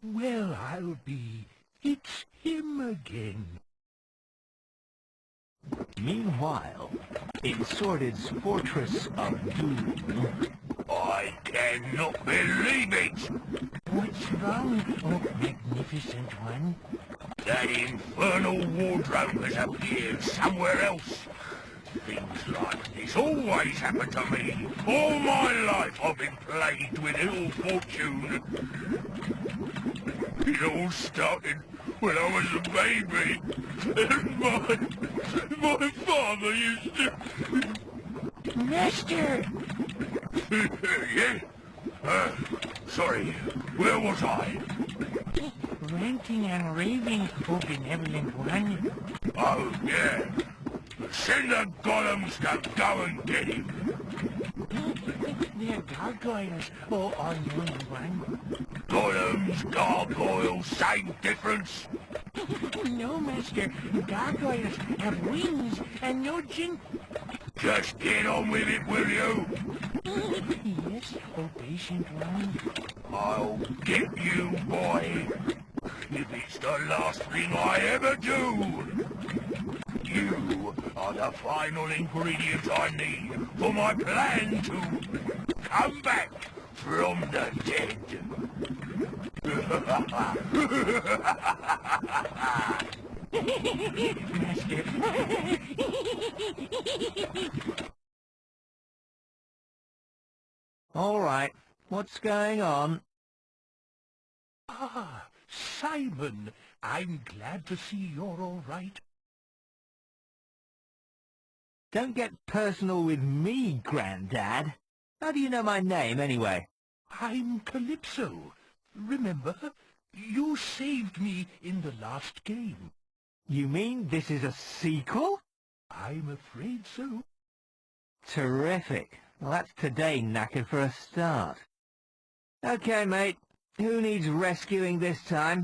Well, I'll be. It's him again. Meanwhile, in Sordid's Fortress of Doom... I cannot believe it! What's wrong, oh magnificent one? That infernal wardrobe has appeared somewhere else. Things like this always happen to me. All my life I've been plagued with ill fortune. It all started when I was a baby. And my father used to... Master! Yeah? Sorry, where was I? Ranting and raving, oh benevolent one. Oh, yeah. Send the golems to go and get him. They're gargoyles, oh all-knowing one. Golems, gargoyles, same difference. No, master. Gargoyles have wings and no gin... Just get on with it, will you? Yes, oh patient one. I'll get you, boy. If it's the last thing I ever do. You are the final ingredient I need for my plan to come back from the dead. Master. All right, what's going on? Ah, Simon, I'm glad to see you're all right. Don't get personal with me, Grandad. How do you know my name, anyway? I'm Calypso. Remember, you saved me in the last game. You mean this is a sequel? I'm afraid so. Terrific. Well, that's today knackered for a start. Okay, mate. Who needs rescuing this time?